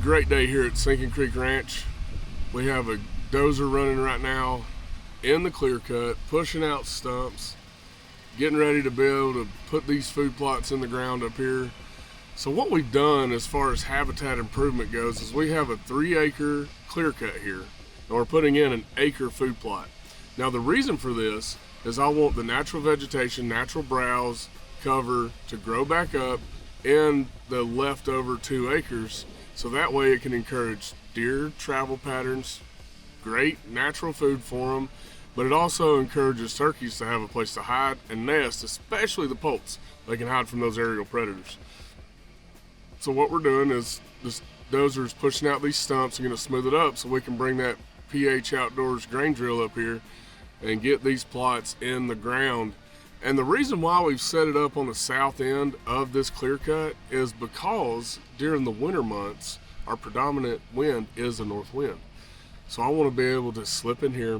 great day here at Sinking Creek Ranch. We have a dozer running right now in the clear cut, pushing out stumps, getting ready to be able to put these food plots in the ground up here. So what we've done as far as habitat improvement goes is we have a 3-acre clear cut here, and we're putting in an acre food plot. Now the reason for this is I want the natural vegetation, natural browse, cover to grow back up in the leftover 2 acres, so that way it can encourage deer travel patterns, great natural food for them, but it also encourages turkeys to have a place to hide and nest, especially the poults. They can hide from those aerial predators. So what we're doing is this dozer is pushing out these stumps and going to smooth it up so we can bring that PH Outdoors grain drill up here and get these plots in the ground. And the reason why we've set it up on the south end of this clear cut is because during the winter months, our predominant wind is a north wind. So I want to be able to slip in here,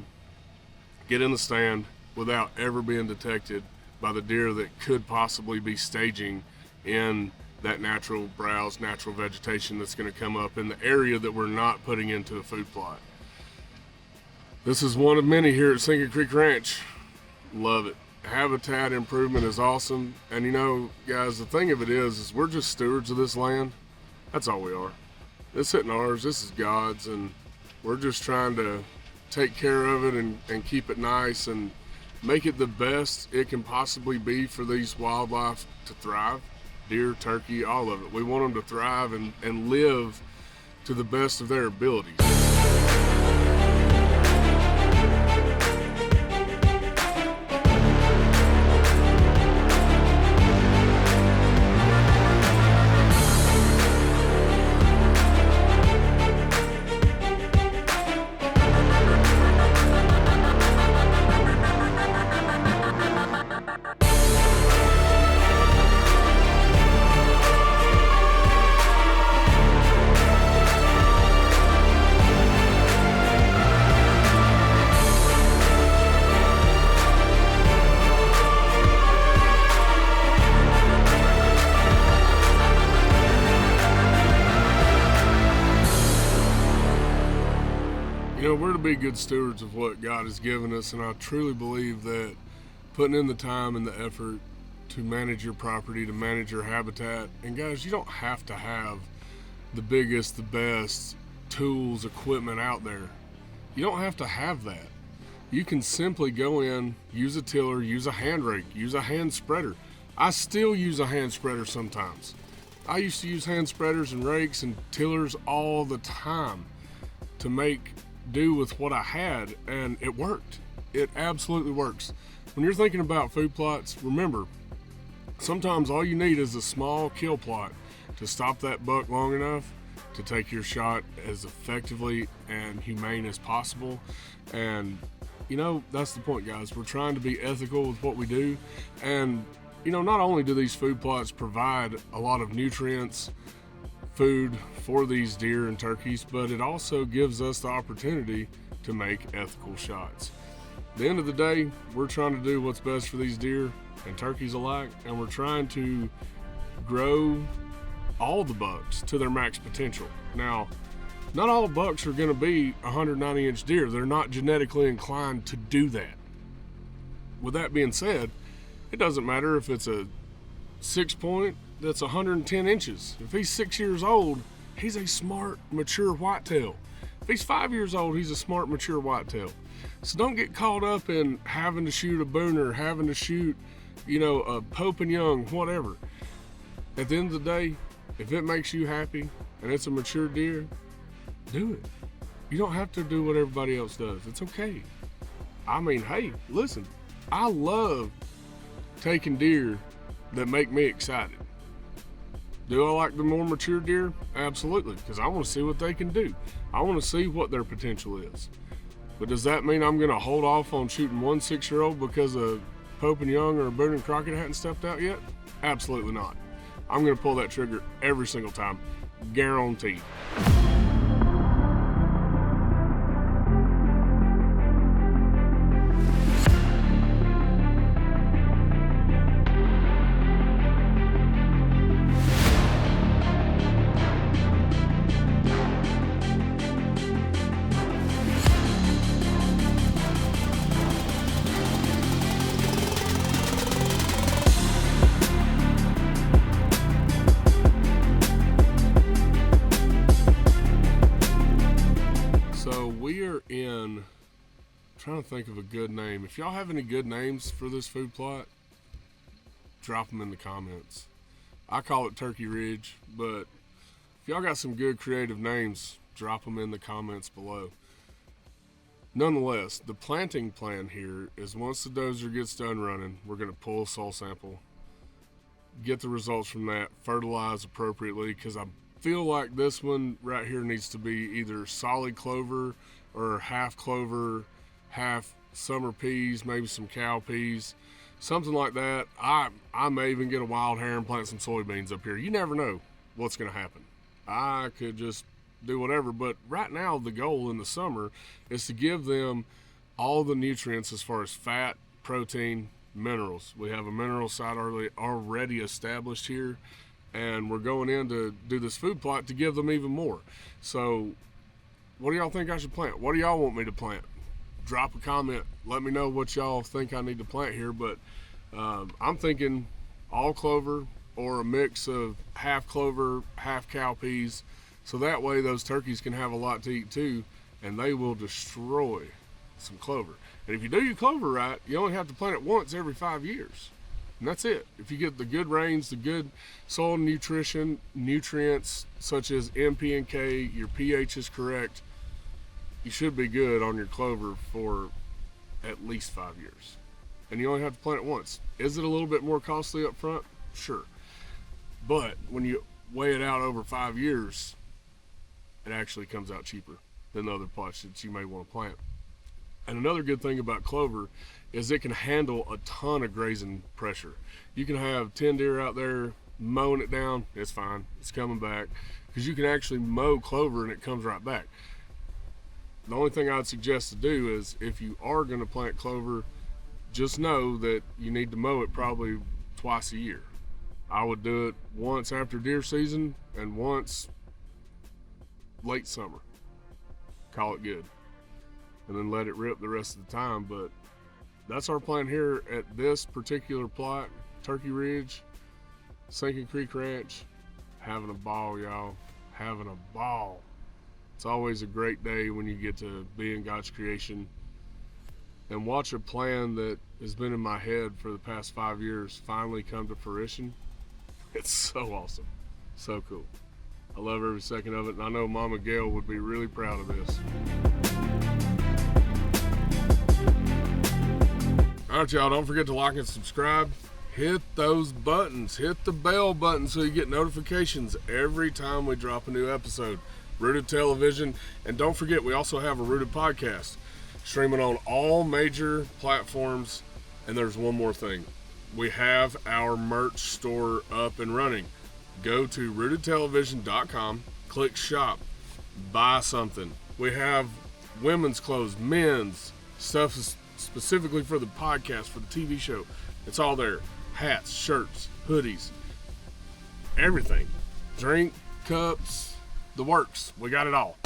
get in the stand without ever being detected by the deer that could possibly be staging in that natural browse, natural vegetation that's going to come up in the area that we're not putting into a food plot. This is one of many here at Sinking Creek Ranch. Love it. Habitat improvement is awesome. And you know, guys, the thing of it is we're just stewards of this land. That's all we are. This isn't ours, this is God's, and we're just trying to take care of it and keep it nice and make it the best it can possibly be for these wildlife to thrive. Deer, turkey, all of it. We want them to thrive and live to the best of their abilities. You know, we're to be good stewards of what God has given us, and I truly believe that putting in the time and the effort to manage your property, to manage your habitat, and guys, you don't have to have the biggest, the best tools, equipment out there. You don't have to have that. You can simply go in, use a tiller, use a hand rake, use a hand spreader. I still use a hand spreader sometimes. I used to use hand spreaders and rakes and tillers all the time to make do with what I had, and it worked. It absolutely works. When you're thinking about food plots, remember, sometimes all you need is a small kill plot to stop that buck long enough to take your shot as effectively and humane as possible. And you know, that's the point, guys. We're trying to be ethical with what we do. And you know, not only do these food plots provide a lot of nutrients, food for these deer and turkeys, but it also gives us the opportunity to make ethical shots. At the end of the day, we're trying to do what's best for these deer and turkeys alike, and we're trying to grow all the bucks to their max potential. Now, not all bucks are going to be 190-inch deer. They're not genetically inclined to do that. With that being said, it doesn't matter if it's a 6-point that's 110 inches. If he's 6 years old, he's a smart, mature whitetail. If he's 5 years old, he's a smart, mature whitetail. So don't get caught up in having to shoot a booner, having to shoot, you know, a Pope and Young, whatever. At the end of the day, if it makes you happy and it's a mature deer, do it. You don't have to do what everybody else does. It's okay. I mean, hey, listen, I love taking deer that make me excited. Do I like the more mature deer? Absolutely, because I want to see what they can do. I want to see what their potential is. But does that mean I'm going to hold off on shooting one 6-year-old because a Pope and Young or a Boone and Crockett hadn't stepped out yet? Absolutely not. I'm going to pull that trigger every single time, guaranteed. trying to think of a good name. If y'all have any good names for this food plot, drop them in the comments. I call it Turkey Ridge, but if y'all got some good creative names, drop them in the comments below. Nonetheless, the planting plan here is once the dozer gets done running, we're going to pull a soil sample, get the results from that, fertilize appropriately, because I feel like this one right here needs to be either solid clover or half clover, half summer peas, maybe some cow peas, something like that. I may even get a wild hair and plant some soybeans up here. You never know what's going to happen. I could just do whatever, but right now the goal in the summer is to give them all the nutrients as far as fat, protein, minerals. We have a mineral site already established here, and we're going in to do this food plot to give them even more. So what do y'all think I should plant? What do y'all want me to plant? Drop a comment. Let me know what y'all think I need to plant here, but I'm thinking all clover or a mix of half clover, half cow peas, so that way those turkeys can have a lot to eat too, and they will destroy some clover. And if you do your clover right, you only have to plant it once every 5 years. And that's it. If you get the good rains, the good soil nutrition, nutrients such as N, P, and K, your pH is correct, you should be good on your clover for at least 5 years. And you only have to plant it once. Is it a little bit more costly up front? Sure. But when you weigh it out over 5 years, it actually comes out cheaper than the other plots that you may want to plant. And another good thing about clover is it can handle a ton of grazing pressure. You can have 10 deer out there mowing it down, it's fine, it's coming back, because you can actually mow clover and it comes right back. The only thing I'd suggest to do is if you are going to plant clover, just know that you need to mow it probably twice a year. I would do it once after deer season and once late summer. Call it good. And then let it rip the rest of the time. But that's our plan here at this particular plot, Turkey Ridge, Sinking Creek Ranch. Having a ball, y'all. Having a ball. It's always a great day when you get to be in God's creation and watch a plan that has been in my head for the past 5 years finally come to fruition. It's so awesome. So cool. I love every second of it, and I know Mama Gail would be really proud of this. All right, y'all, don't forget to like and subscribe. Hit those buttons. Hit the bell button so you get notifications every time we drop a new episode. Rooted Television. And don't forget, we also have a Rooted podcast streaming on all major platforms. And there's one more thing. We have our merch store up and running. Go to rootedtelevision.com, click shop, buy something. We have women's clothes, men's, stuff specifically for the podcast, for the TV show. It's all there. Hats, shirts, hoodies, everything. Drink, cups, the works. We got it all.